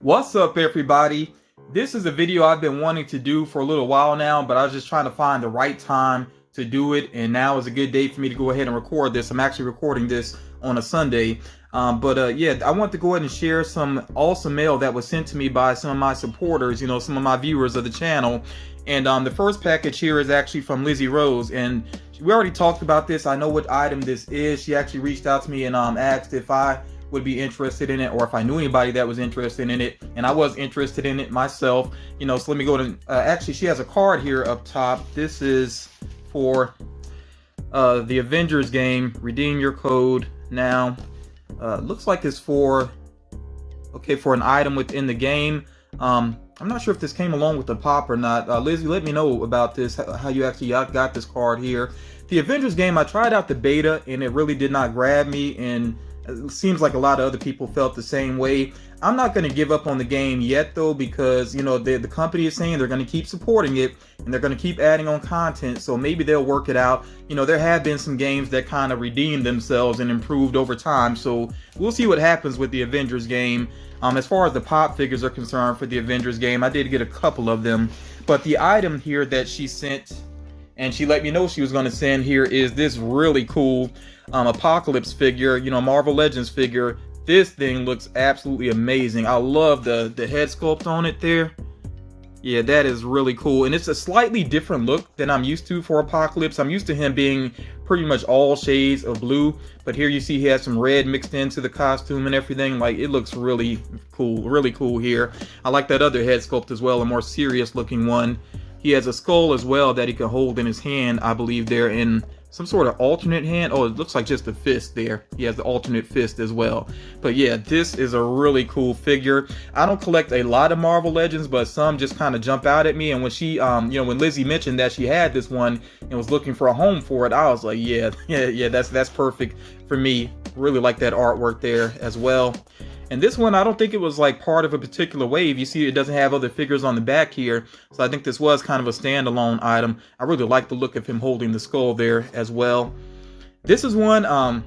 What's up, everybody? This is a video I've been wanting to do for a little while now, but I was just trying to find the right time to do it, and now is a good day for me to go ahead and record this. I'm actually recording this on a Sunday, yeah, I want to go ahead and share some awesome mail that was sent to me by some of my supporters, some of my viewers of the channel. And the first package here is actually from Lizzie Rose, and we already talked about this. I know what item this is. She actually reached out to me and asked if I would be interested in it, or if I knew anybody that was interested in it, and I was interested in it myself. So let me go to actually, she has a card here up top. This is for the Avengers game. Redeem your code now. Looks like it's for an item within the game. I'm not sure if this came along with the pop or not. Lizzie, let me know about this, how you actually got this card here. The Avengers game, I tried out the beta and it really did not grab me, and it seems like a lot of other people felt the same way. I'm not going to give up on the game yet, though, because the company is saying they're going to keep supporting it and they're going to keep adding on content, so maybe they'll work it out. There have been some games that kind of redeemed themselves and improved over time, so we'll see what happens with the Avengers game. As far as the pop figures are concerned for the Avengers game, I did get a couple of them, but the item here that she sent, and she let me know she was going to send here, is this really cool Apocalypse figure, Marvel Legends figure. This thing looks absolutely amazing. I love the head sculpt on it there. Yeah, that is really cool, and it's a slightly different look than I'm used to for Apocalypse. I'm used to him being pretty much all shades of blue, but here you see he has some red mixed into the costume and everything. Like, it looks really cool here. I like that other head sculpt as well, a more serious looking one. He has a skull as well that he can hold in his hand, I believe, there, in some sort of alternate hand. Oh, it looks like just a fist there. He has the alternate fist as well. But yeah, this is a really cool figure. I don't collect a lot of Marvel Legends, but some just kind of jump out at me. And when she, when Lizzie mentioned that she had this one and was looking for a home for it, I was like, yeah, that's perfect for me. Really like that artwork there as well. And this one, I don't think it was like part of a particular wave. You see, it doesn't have other figures on the back here. So I think this was kind of a standalone item. I really like the look of him holding the skull there as well. This is one, I'm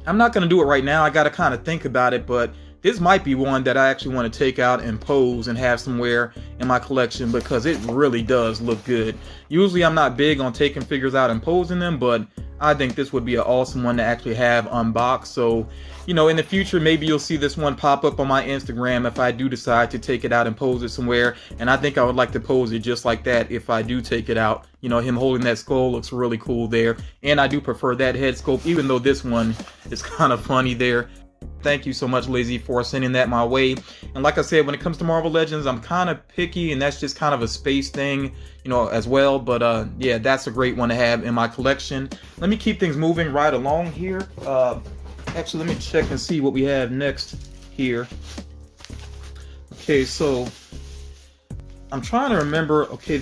not going to do it right now. I got to kind of think about it, but this might be one that I actually want to take out and pose and have somewhere in my collection, because it really does look good. Usually I'm not big on taking figures out and posing them, but I think this would be an awesome one to actually have unboxed. So, in the future, maybe you'll see this one pop up on my Instagram if I do decide to take it out and pose it somewhere. And I think I would like to pose it just like that if I do take it out. Him holding that skull looks really cool there. And I do prefer that head sculpt, even though this one is kind of funny there. Thank you so much, Lizzie, for sending that my way. And like I said, when it comes to Marvel Legends, I'm kind of picky, and that's just kind of a space thing, as well. But yeah, that's a great one to have in my collection. Let me keep things moving right along here. Actually, let me check and see what we have next here. Okay, so I'm trying to remember. Okay,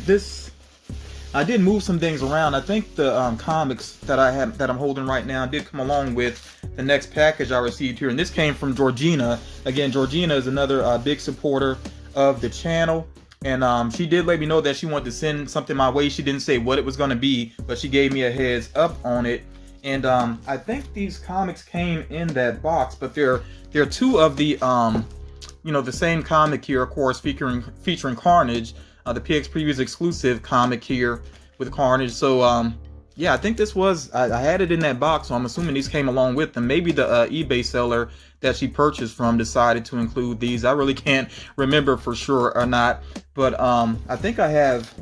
I did move some things around. I think the comics that I'm holding right now did come along with the next package I received here, and this came from Georgina. Again, Georgina is another big supporter of the channel, and she did let me know that she wanted to send something my way. She didn't say what it was going to be, but she gave me a heads up on it. And I think these comics came in that box, but they're two of the the same comic here, of course, featuring Carnage. The PX Previews exclusive comic here with Carnage. So yeah, I think this was, I had it in that box, so I'm assuming these came along with them. Maybe the eBay seller that she purchased from decided to include these. I really can't remember for sure or not, but I think I have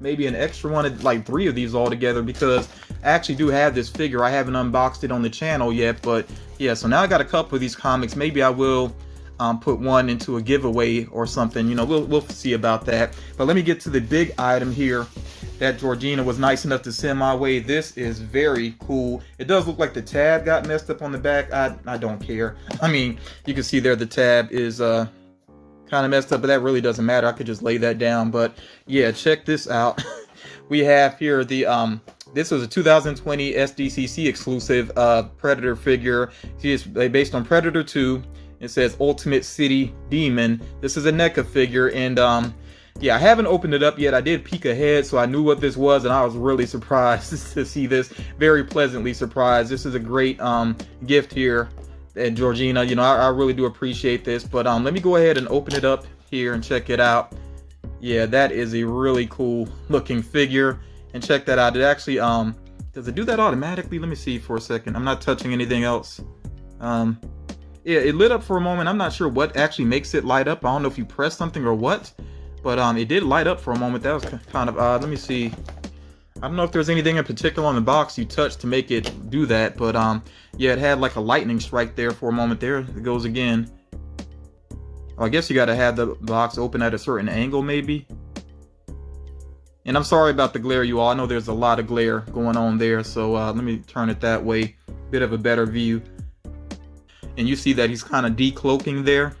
maybe an extra one, like 3 of these all together, because I actually do have this figure. I haven't unboxed it on the channel yet, but yeah, so now I got a couple of these comics. Maybe I will put one into a giveaway or something. We'll see about that. But let me get to the big item here that Georgina was nice enough to send my way. This is very cool. It does look like the tab got messed up on the back. I don't care. I mean, you can see there the tab is kind of messed up, but that really doesn't matter. I could just lay that down. But yeah, check this out. We have here the this was a 2020 SDCC exclusive Predator figure. She is based on Predator 2. It says Ultimate City Demon. This is a NECA figure, and yeah, I haven't opened it up yet. I did peek ahead, so I knew what this was, and I was really surprised to see this. Very pleasantly surprised. This is a great gift here And Georgina, you know, I really do appreciate this. But let me go ahead and open it up here and check it out. Yeah, that is a really cool looking figure. And check that out. It actually does it do that automatically? Let me see for a second. I'm not touching anything else. Yeah, it lit up for a moment. I'm not sure what actually makes it light up. I don't know if you press something or what, but it did light up for a moment. That was kind of odd. Let me see. I don't know if there's anything in particular on the box you touched to make it do that, but yeah, it had like a lightning strike there for a moment. There it goes again. Oh, I guess you got to have the box open at a certain angle maybe. And I'm sorry about the glare, you all. I know there's a lot of glare going on there, so let me turn it that way. Bit of a better view. And you see that he's kind of decloaking there.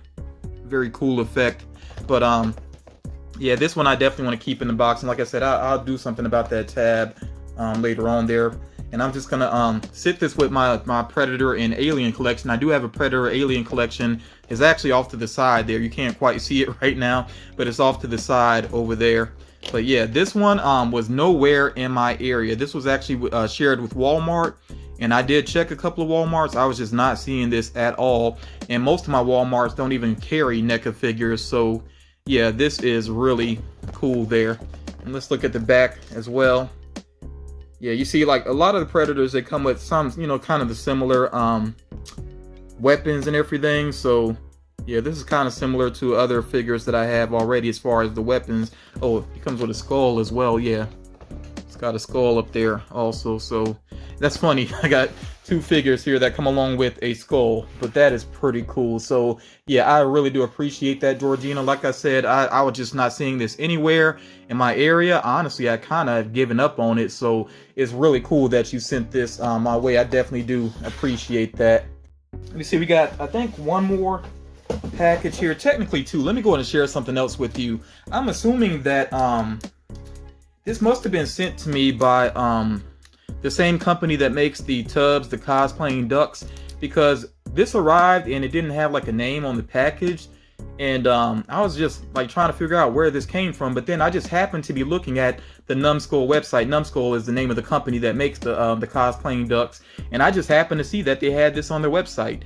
Very cool effect. But yeah, this one I definitely want to keep in the box. And like I said, I'll do something about that tab later on there. And I'm just gonna sit this with my Predator and Alien collection. I do have a Predator Alien collection. It's actually off to the side there. You can't quite see it right now, but it's off to the side over there. But yeah, this one was nowhere in my area. This was actually shared with Walmart. And I did check a couple of Walmarts. I was just not seeing this at all. And most of my Walmarts don't even carry NECA figures. So yeah, this is really cool there. And let's look at the back as well. Yeah, you see like a lot of the Predators, they come with some, you know, kind of the similar weapons and everything. So yeah, this is kind of similar to other figures that I have already as far as the weapons. Oh, it comes with a skull as well. Yeah, it's got a skull up there also. So that's funny. I got two figures here that come along with a skull, but that is pretty cool. So yeah, I really do appreciate that, Georgina. Like I said, I was just not seeing this anywhere in my area. Honestly, I kind of given up on it. So it's really cool that you sent this my way. I definitely do appreciate that. Let me see. We got, I think, one more package here. Technically two. Let me go ahead and share something else with you. I'm assuming that this must have been sent to me by the same company that makes the tubs, the cosplaying ducks, because this arrived and it didn't have like a name on the package. And I was just like trying to figure out where this came from, but then I just happened to be looking at the Numbskull website. Numbskull is the name of the company that makes the cosplaying ducks, and I just happened to see that they had this on their website.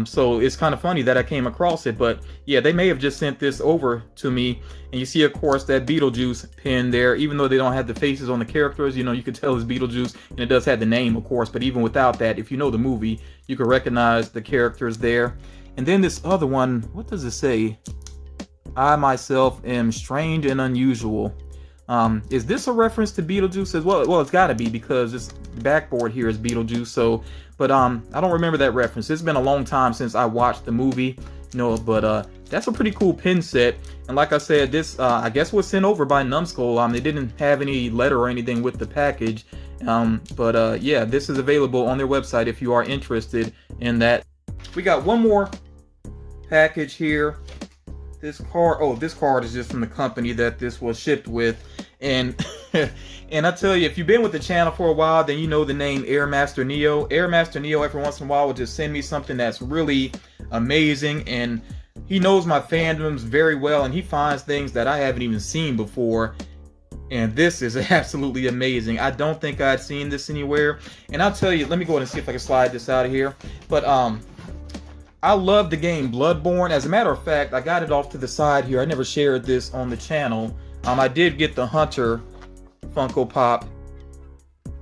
So it's kind of funny that I came across it, but yeah, they may have just sent this over to me. And you see, of course, that Beetlejuice pin there. Even though they don't have the faces on the characters, you know, you could tell it's Beetlejuice, and it does have the name, of course. But even without that, if you know the movie, you can recognize the characters there. And then this other one, what does it say? I myself am strange and unusual. Is this a reference to Beetlejuice as well? Well, it's got to be, because this backboard here is Beetlejuice. So, but I don't remember that reference. It's been a long time since I watched the movie, you know. But that's a pretty cool pin set. And like I said, this I guess was sent over by Numbskull. They didn't have any letter or anything with the package. But yeah, this is available on their website if you are interested in that. We got one more package here. This card, oh, this card is just from the company that this was shipped with. And and I tell you, if you've been with the channel for a while, then you know the name Airmaster Neo. Airmaster Neo every once in a while will just send me something that's really amazing, and he knows my fandoms very well, and he finds things that I haven't even seen before. And this is absolutely amazing. I don't think I'd seen this anywhere. And I'll tell you, let me go ahead and see if I can slide this out of here. But I love the game Bloodborne. As a matter of fact, I got it off to the side here. I never shared this on the channel. I did get the Hunter Funko Pop,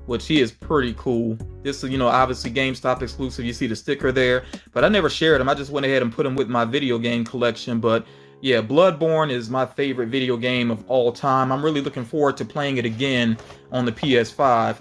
which he is pretty cool. This is, you know, obviously GameStop exclusive. You see the sticker there, but I never shared him. I just went ahead and put him with my video game collection. But yeah, Bloodborne is my favorite video game of all time. I'm really looking forward to playing it again on the PS5.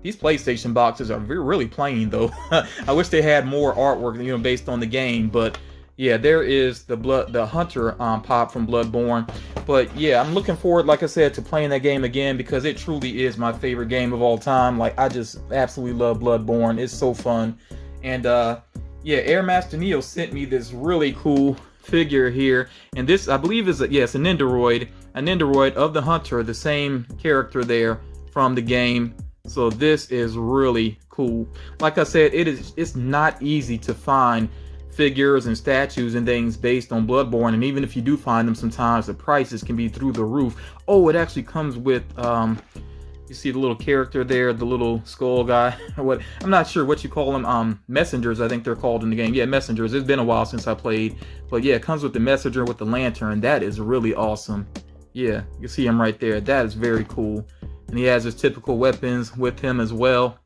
These PlayStation boxes are really plain though. I wish they had more artwork, you know, based on the game. But yeah, there is the Hunter Pop from Bloodborne. But yeah, I'm looking forward, like I said, to playing that game again, because it truly is my favorite game of all time. Like, I just absolutely love Bloodborne. It's so fun. And yeah, Airmaster Neo sent me this really cool figure here, and this, I believe, is an Nendoroid of the Hunter, the same character there from the game. So this is really cool. Like I said, it's not easy to find figures and statues and things based on Bloodborne, and even if you do find them, sometimes the prices can be through the roof. Oh, it actually comes with You see the little character there, the little skull guy. What, I'm not sure what you call them. Messengers, I think they're called in the game. Yeah, messengers. It's been a while since I played, but yeah, it comes with the messenger with the lantern. That is really awesome. Yeah, you see him right there. That is very cool. And he has his typical weapons with him as well.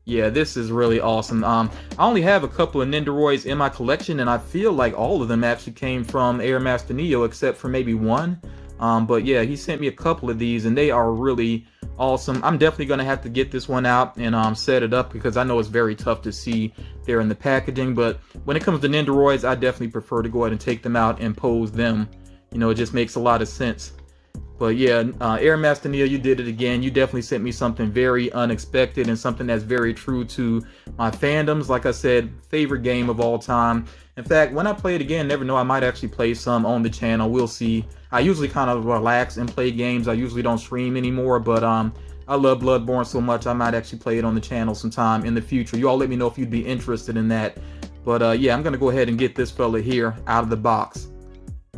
Yeah, this is really awesome. I only have a couple of Nendoroids in my collection, and I feel like all of them actually came from Air Master Neo, except for maybe one. But yeah, he sent me a couple of these, and they are really awesome. I'm definitely gonna have to get this one out and set it up, because I know it's very tough to see there in the packaging. But when it comes to Nendoroids, I definitely prefer to go ahead and take them out and pose them. You know, it just makes a lot of sense. But yeah, Air Master Neo, you did it again. You definitely sent me something very unexpected and something that's very true to my fandoms. Like I said, favorite game of all time. In fact, when I play it again, never know, I might actually play some on the channel. We'll see. I usually kind of relax and play games. I usually don't stream anymore, but I love Bloodborne so much, I might actually play it on the channel sometime in the future. You all let me know if you'd be interested in that. But yeah, I'm gonna go ahead and get this fella here out of the box.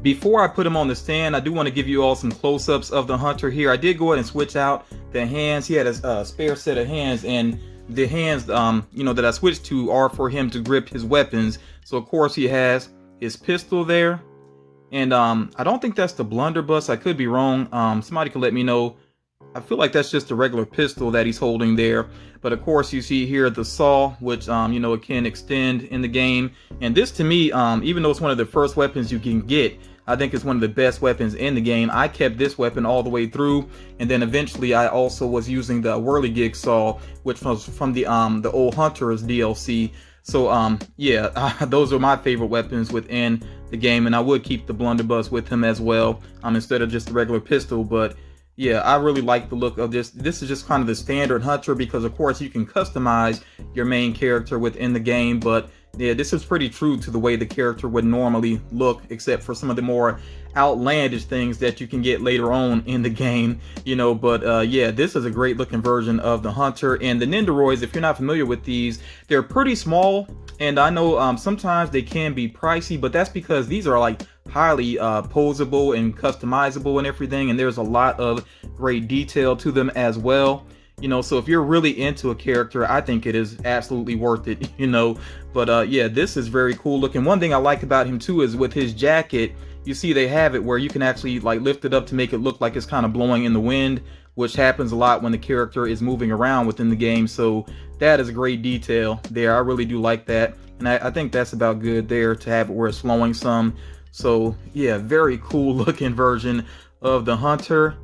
Before I put him on the stand, I do want to give you all some close-ups of the hunter here. I did go ahead and switch out the hands. He had a spare set of hands, and the hands you know, that I switched to are for him to grip his weapons. So of course he has his pistol there, and I don't think that's the blunderbuss. I could be wrong. Somebody could let me know. I feel like that's just a regular pistol that he's holding there. But of course you see here the saw, which you know, it can extend in the game. And this, to me, even though it's one of the first weapons you can get, I think it's one of the best weapons in the game. I kept this weapon all the way through, and then eventually I also was using the whirligig saw, which was from the old Hunters DLC. So yeah, those are my favorite weapons within the game, and I would keep the blunderbuss with him as well, instead of just a regular pistol. But yeah, I really like the look of this. This is just kind of the standard hunter, because of course you can customize your main character within the game, but yeah, this is pretty true to the way the character would normally look, except for some of the more outlandish things that you can get later on in the game, you know. But yeah, this is a great looking version of the hunter. And the Nendoroids, if you're not familiar with these, they're pretty small, and I know sometimes they can be pricey, but that's because these are like highly posable and customizable and everything, and there's a lot of great detail to them as well. You know, so if you're really into a character, I think it is absolutely worth it, you know. But yeah, this is very cool looking. One thing I like about him too is with his jacket, you see they have it where you can actually like lift it up to make it look like it's kind of blowing in the wind, which happens a lot when the character is moving around within the game. So that is a great detail there. I really do like that. And I think that's about good there to have it where it's flowing some. So yeah, very cool looking version of the hunter.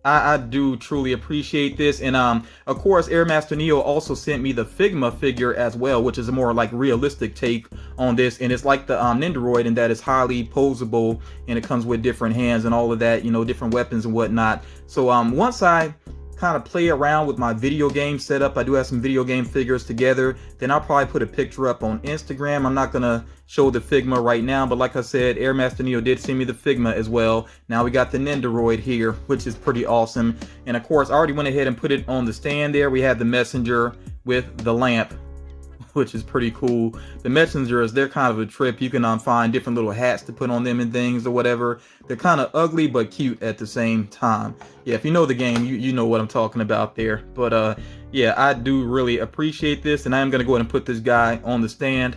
I do truly appreciate this. And of course, Air Master Neo also sent me the Figma figure as well, which is a more like realistic take on this. And it's like the Nendoroid in that it's highly posable, and it comes with different hands and all of that, you know, different weapons and whatnot. So once I kind of play around with my video game setup, I do have some video game figures together, then I'll probably put a picture up on Instagram. I'm not gonna show the Figma right now, but like I said, Air Master Neo did send me the Figma as well. Now we got the Nendoroid here, which is pretty awesome. And of course, I already went ahead and put it on the stand there. We have the messenger with the lamp, which is pretty cool. The messengers, they're kind of a trip. You can find different little hats to put on them and things or whatever. They're kind of ugly but cute at the same time. Yeah, if you know the game, you know what I'm talking about there. But yeah, I do really appreciate this, and I am going to go ahead and put this guy on the stand.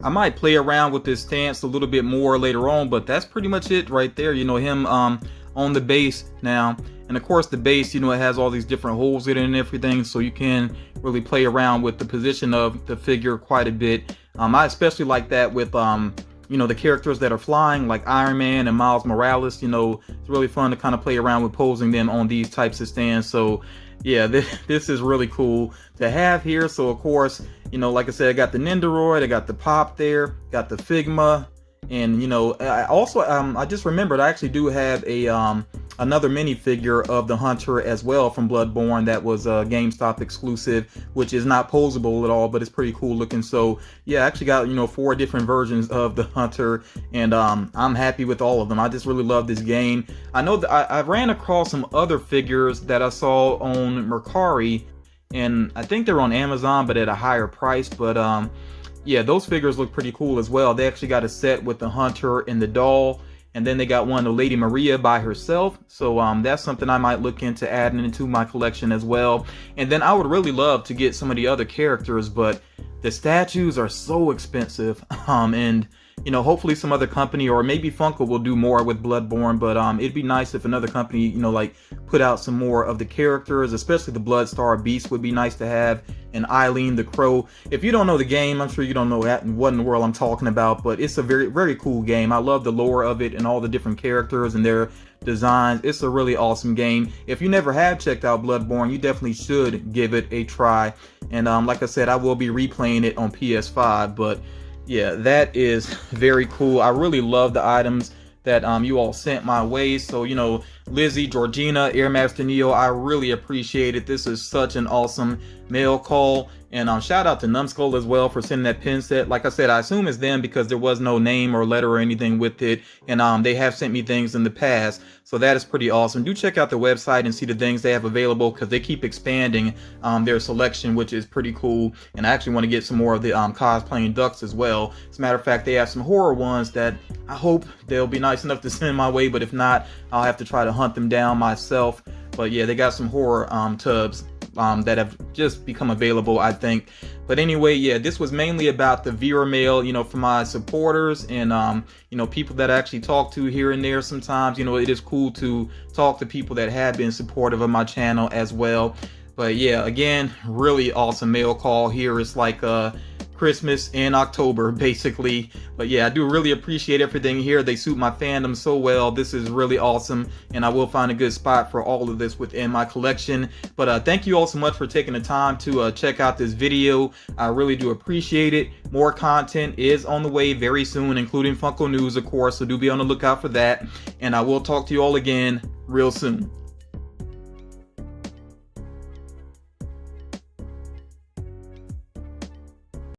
I might play around with this stance a little bit more later on, but that's pretty much it right there. You know, him on the base now. And of course the base, you know, it has all these different holes in it and everything, so you can really play around with the position of the figure quite a bit. I especially like that with you know, the characters that are flying, like Iron Man and Miles Morales. You know, it's really fun to kind of play around with posing them on these types of stands. So yeah, this is really cool to have here. So of course, you know, like I said, I got the Nendoroid, I got the Pop there, got the Figma, and you know, I also I just remembered I actually do have a another minifigure of the hunter as well from Bloodborne that was a GameStop exclusive, which is not posable at all, but it's pretty cool looking. So yeah, I actually got, you know, 4 different versions of the hunter, and I'm happy with all of them. I just really love this game. I know that I ran across some other figures that I saw on Mercari, and I think they're on Amazon, but at a higher price. But yeah, those figures look pretty cool as well. They actually got a set with the hunter and the doll, And then they got one of Lady Maria by herself. So that's something I might look into adding into my collection as well. And then I would really love to get some of the other characters, but the statues are so expensive. And you know, hopefully some other company or maybe Funko will do more with Bloodborne, but it'd be nice if another company, you know, like put out some more of the characters, especially the Bloodstar Beast would be nice to have, and Eileen the Crow. If you don't know the game, I'm sure you don't know what in the world I'm talking about, but it's a very, very cool game. I love the lore of it and all the different characters and their designs. It's a really awesome game. If you never have checked out Bloodborne, you definitely should give it a try. And like I said, I will be replaying it on PS5, but yeah, that is very cool. I really love the items that you all sent my way. So, you know, Lizzie, Georgina, Airmaster Neo, I really appreciate it. This is such an awesome mail call. And shout out to Numbskull as well for sending that pin set. Like I said, I assume it's them because there was no name or letter or anything with it. And they have sent me things in the past. So that is pretty awesome. Do check out the website and see the things they have available, because they keep expanding their selection, which is pretty cool. And I actually want to get some more of the cosplaying ducks as well. As a matter of fact, they have some horror ones that I hope they'll be nice enough to send my way. But if not, I'll have to try to hunt them down myself. But yeah, they got some horror tubs that have just become available, I think. But anyway, yeah, this was mainly about the viewer mail, you know, for my supporters and you know, people that I actually talk to here and there sometimes. You know, it is cool to talk to people that have been supportive of my channel as well. But yeah, again, really awesome mail call here. It's like Christmas in October, basically. But yeah, I do really appreciate everything here. They suit my fandom so well. This is really awesome, and I will find a good spot for all of this within my collection. But thank you all so much for taking the time to check out this video. I really do appreciate it. More content is on the way very soon, including Funko News, of course, so do be on the lookout for that. And I will talk to you all again real soon.